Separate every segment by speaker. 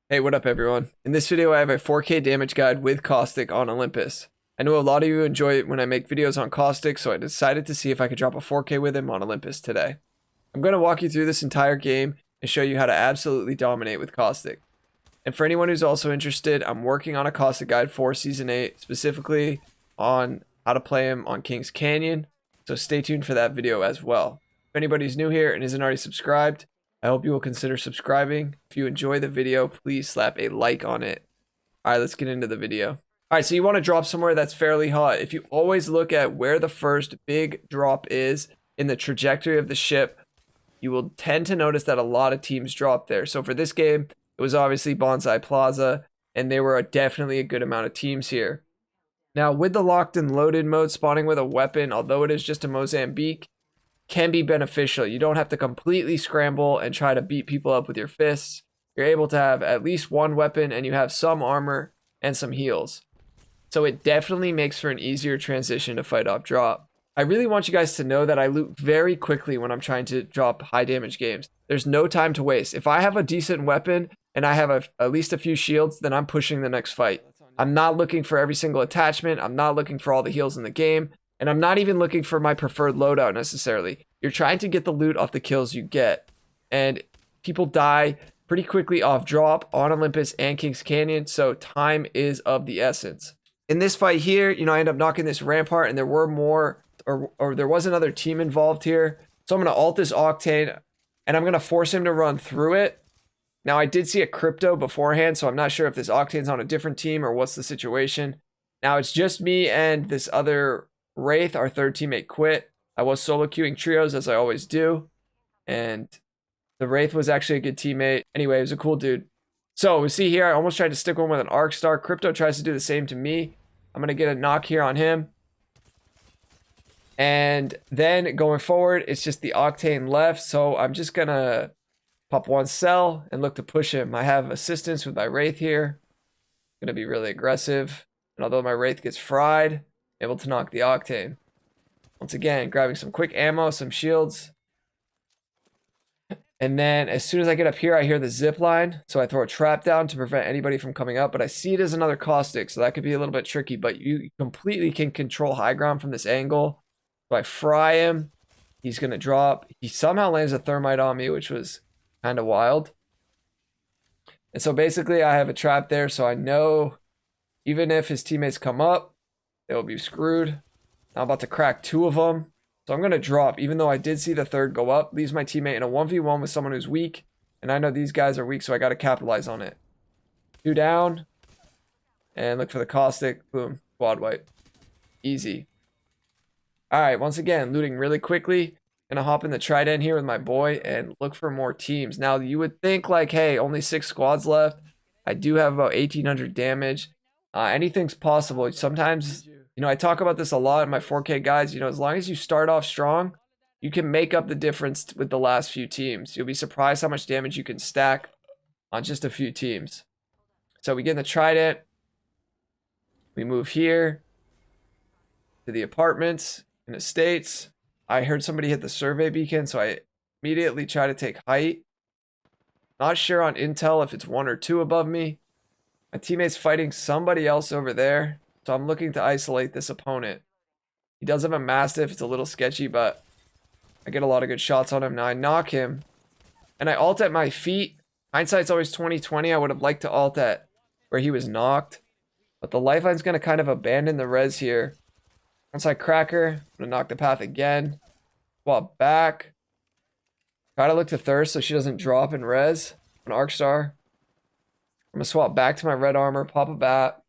Speaker 1: Hey, what up everyone? In this video I have a 4K damage guide with Caustic on Olympus. I know a lot of you enjoy it when I make videos on Caustic, so I decided to see if I could drop a 4K with him on Olympus today. I'm going to walk you through this entire game and show you how to absolutely dominate with Caustic. And for anyone who's also interested, I'm working on a Caustic guide for Season 8, specifically on how to play him on King's Canyon, so stay tuned for that video as well. If anybody's new here and isn't already subscribed, I hope you will consider subscribing. If you enjoy the video, please slap a like on it. Alright, let's get into the video. Alright, so you want to drop somewhere that's fairly hot. If you always look at where the first big drop is in the trajectory of the ship, you will tend to notice that a lot of teams drop there. So for this game, it was obviously Bonsai Plaza, and there were definitely a good amount of teams here. Now, with the locked and loaded mode, spawning with a weapon, although it is just a Mozambique, can be beneficial. You don't have to completely scramble and try to beat people up with your fists. You're able to have at least one weapon and you have some armor and some heals. So it definitely makes for an easier transition to fight off drop. I really want you guys to know that I loot very quickly when I'm trying to drop high damage games. There's no time to waste. If I have a decent weapon and I have at least a few shields, then I'm pushing the next fight. I'm not looking for every single attachment. I'm not looking for all the heals in the game. And I'm not even looking for my preferred loadout necessarily. You're trying to get the loot off the kills you get. And people die pretty quickly off drop on Olympus and Kings Canyon, so time is of the essence. In this fight here, I end up knocking this rampart and there were more, or there was another team involved here. So I'm going to ult this Octane and I'm going to force him to run through it. Now I did see a crypto beforehand, so I'm not sure if this Octane's on a different team or what's the situation. Now it's just me and this other Wraith, our third teammate, quit. I was solo queuing trios as I always do, and the Wraith was actually a good teammate. Anyway, he was a cool dude. So we see here, I almost tried to stick one with an Arc Star. Crypto tries to do the same to me. I'm going to get a knock here on him. And then going forward, it's just the Octane left, so I'm just going to pop one cell and look to push him. I have assistance with my Wraith here. Going to be really aggressive. And although my Wraith gets fried, able to knock the Octane. Once again, grabbing some quick ammo, some shields. And then as soon as I get up here, I hear the zip line. So I throw a trap down to prevent anybody from coming up. But I see it as another Caustic, so that could be a little bit tricky. But you completely can control high ground from this angle. So I fry him. He's going to drop. He somehow lands a thermite on me, which was kind of wild. And so basically I have a trap there. So I know even if his teammates come up, they will be screwed. I'm about to crack two of them. So I'm going to drop, even though I did see the third go up. Leaves my teammate in a 1v1 with someone who's weak. And I know these guys are weak, so I got to capitalize on it. Two down. And look for the Caustic. Boom. Quad wipe. Easy. Alright, once again, looting really quickly. Gonna hop in the Trident here with my boy and look for more teams. Now, you would think like, hey, only 6 squads left. I do have about 1,800 damage. Anything's possible. Sometimes, I talk about this a lot in my 4K guides. As long as you start off strong, you can make up the difference with the last few teams. You'll be surprised how much damage you can stack on just a few teams. So we get in the Trident. We move here to the apartments and estates. I heard somebody hit the survey beacon, so I immediately try to take height. Not sure on intel if it's 1 or 2 above me. My teammate's fighting somebody else over there, so I'm looking to isolate this opponent. He does have a Mastiff. It's a little sketchy, but I get a lot of good shots on him. Now I knock him, and I ult at my feet. Hindsight's always 20/20. I would have liked to ult at where he was knocked, but the lifeline's going to kind of abandon the res here. Once I crack her, I'm going to knock the path again. Swap back. Try to look to thirst so she doesn't drop in res. An Arc Star. I'm going to swap back to my red armor, pop a bat.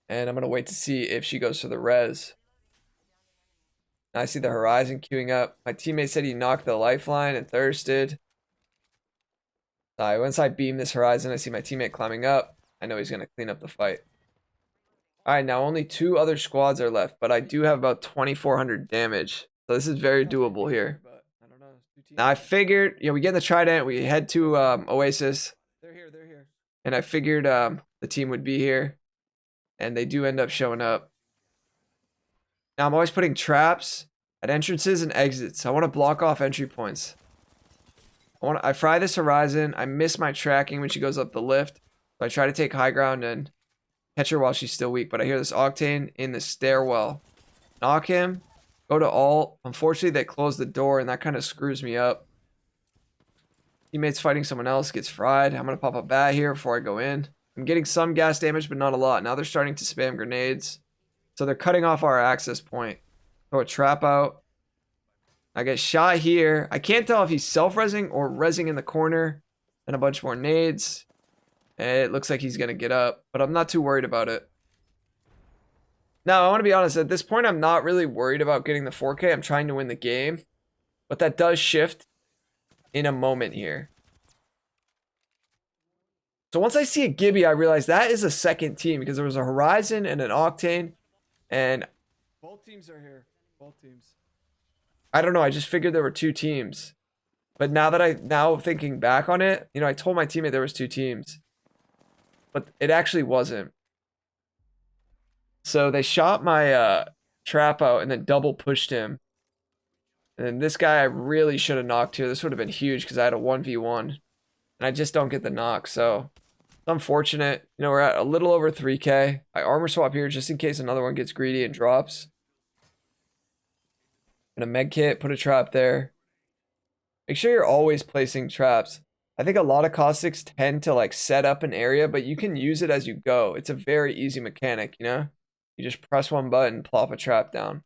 Speaker 1: And I'm going to wait to see if she goes for the res. Now I see the Horizon queuing up. My teammate said he knocked the lifeline and thirsted. Once I beam this Horizon, I see my teammate climbing up. I know he's going to clean up the fight. Alright, now only 2 other squads are left, but I do have about 2,400 damage. So this is very doable here. Now I figured, we get in the Trident, we head to Oasis. They're here. And I figured the team would be here. And they do end up showing up. Now I'm always putting traps at entrances and exits. I want to block off entry points. I fry this Horizon. I miss my tracking when she goes up the lift. So I try to take high ground and catch her while she's still weak. But I hear this Octane in the stairwell. Knock him. Go to alt. Unfortunately, they close the door, and that kind of screws me up. Teammates fighting someone else, gets fried. I'm going to pop a bat here before I go in. I'm getting some gas damage, but not a lot. Now they're starting to spam grenades. So they're cutting off our access point. Throw a trap out. I get shot here. I can't tell if he's self-resing or resing in the corner. And a bunch more nades. And it looks like he's going to get up, but I'm not too worried about it. Now, I want to be honest. At this point, I'm not really worried about getting the 4K. I'm trying to win the game. But that does shift in a moment here. So once I see a Gibby, I realize that is a second team because there was a Horizon and an Octane. And both teams are here. Both teams. I don't know. I just figured there were two teams. But now thinking back on it, you know, I told my teammate there was two teams. But it actually wasn't. So they shot my trap out and then double pushed him. And then this guy I really should have knocked here. This would have been huge because I had a 1v1. And I just don't get the knock. So it's unfortunate. You know, we're at a little over 3K. I armor swap here just in case another one gets greedy and drops. And a med kit, put a trap there. Make sure you're always placing traps. I think a lot of caustics tend to like set up an area, but you can use it as you go. It's a very easy mechanic, you know? You just press one button, plop a trap down.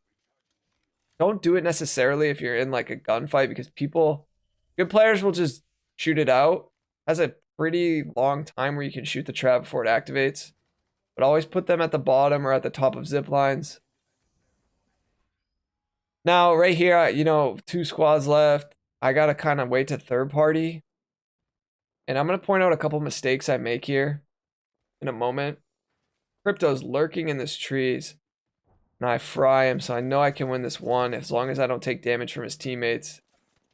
Speaker 1: Don't do it necessarily if you're in like a gunfight because good players will just shoot it out. It has a pretty long time where you can shoot the trap before it activates. But always put them at the bottom or at the top of zip lines. Now, right here, you know, 2 squads left. I got to kind of wait to third party. And I'm going to point out a couple mistakes I make here in a moment. Crypto's lurking in this trees. And I fry him, so I know I can win this one as long as I don't take damage from his teammates.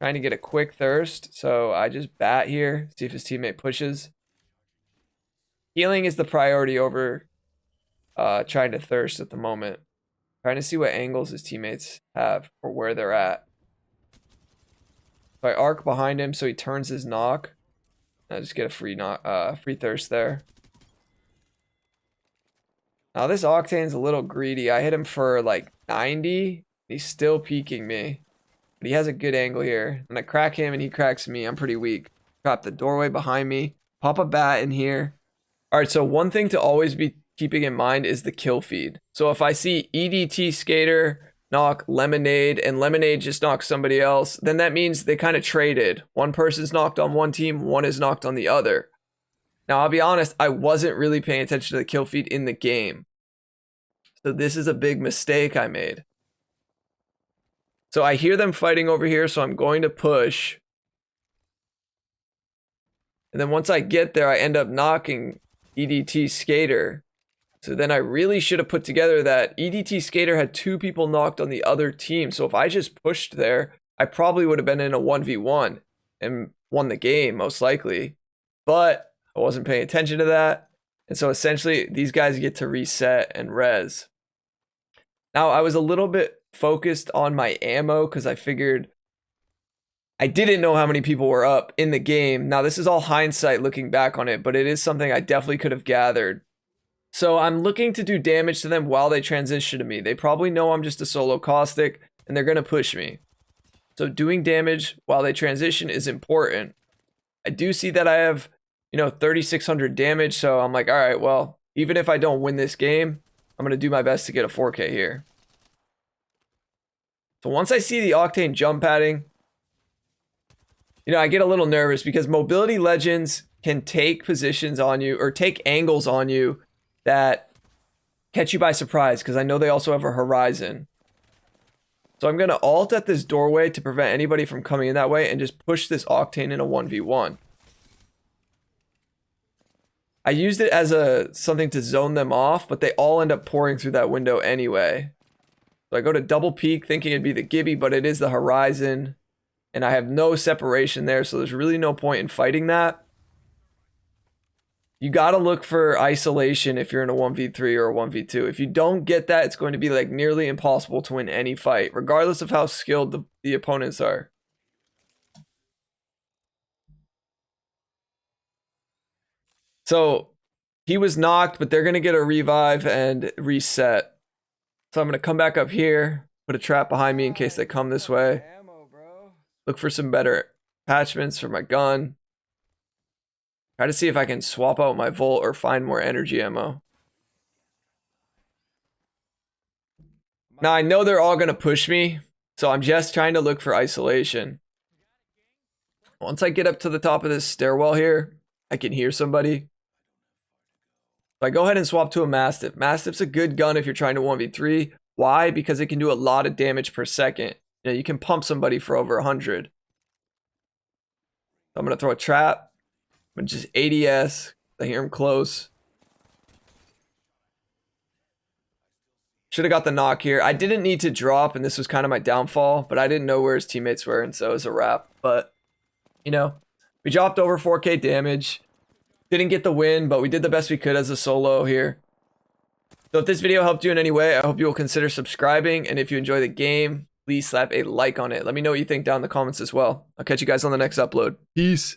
Speaker 1: Trying to get a quick thirst, so I just bat here, see if his teammate pushes. Healing is the priority over trying to thirst at the moment. Trying to see what angles his teammates have or where they're at. So I arc behind him so he turns his knock. I just get a free thirst there. Now this Octane's a little greedy. I hit him for like 90. He's still peeking me. But he has a good angle here. And I crack him and he cracks me. I'm pretty weak. Trap the doorway behind me. Pop a bat in here. Alright, so one thing to always be keeping in mind is the kill feed. So if I see EDT Skater knock Lemonade and Lemonade just knocks somebody else, then that means they kind of traded. One person's knocked on one team, one is knocked on the other. Now, I'll be honest, I wasn't really paying attention to the kill feed in the game. So this is a big mistake I made. So I hear them fighting over here, so I'm going to push. And then once I get there, I end up knocking EDT Skater. So then I really should have put together that EDT Skater had 2 people knocked on the other team. So if I just pushed there, I probably would have been in a 1v1 and won the game, most likely. But I wasn't paying attention to that. And so essentially, these guys get to reset and res. Now, I was a little bit focused on my ammo because I figured I didn't know how many people were up in the game. Now, this is all hindsight looking back on it, but it is something I definitely could have gathered. So I'm looking to do damage to them while they transition to me. They probably know I'm just a solo caustic, and they're going to push me. So doing damage while they transition is important. I do see that I have, 3,600 damage, so I'm like, all right, well, even if I don't win this game, I'm going to do my best to get a 4K here. So once I see the Octane jump padding, I get a little nervous because mobility legends can take positions on you or take angles on you that catch you by surprise because I know they also have a horizon. So I'm going to ult at this doorway to prevent anybody from coming in that way and just push this Octane in a 1v1. I used it as something to zone them off, but they all end up pouring through that window anyway. So I go to double peek thinking it'd be the Gibby, but it is the horizon. And I have no separation there, so there's really no point in fighting that. You got to look for isolation if you're in a 1v3 or a 1v2. If you don't get that, it's going to be like nearly impossible to win any fight, regardless of how skilled the opponents are. So he was knocked, but they're going to get a revive and reset. So I'm going to come back up here, put a trap behind me in case they come this way. Look for some better attachments for my gun. Try to see if I can swap out my Volt or find more energy ammo. Now I know they're all going to push me, so I'm just trying to look for isolation. Once I get up to the top of this stairwell here, I can hear somebody. So I go ahead and swap to a Mastiff. Mastiff's a good gun if you're trying to 1v3. Why? Because it can do a lot of damage per second. You know, you can pump somebody for over 100. So I'm going to throw a trap. I'm just ADS. I hear him close. Should have got the knock here. I didn't need to drop, and this was kind of my downfall, but I didn't know where his teammates were, and so it was a wrap. But, you know, we dropped over 4k damage. Didn't get the win, but we did the best we could as a solo here. So if this video helped you in any way, I hope you will consider subscribing, and if you enjoy the game, please slap a like on it. Let me know what you think down in the comments as well. I'll catch you guys on the next upload. Peace.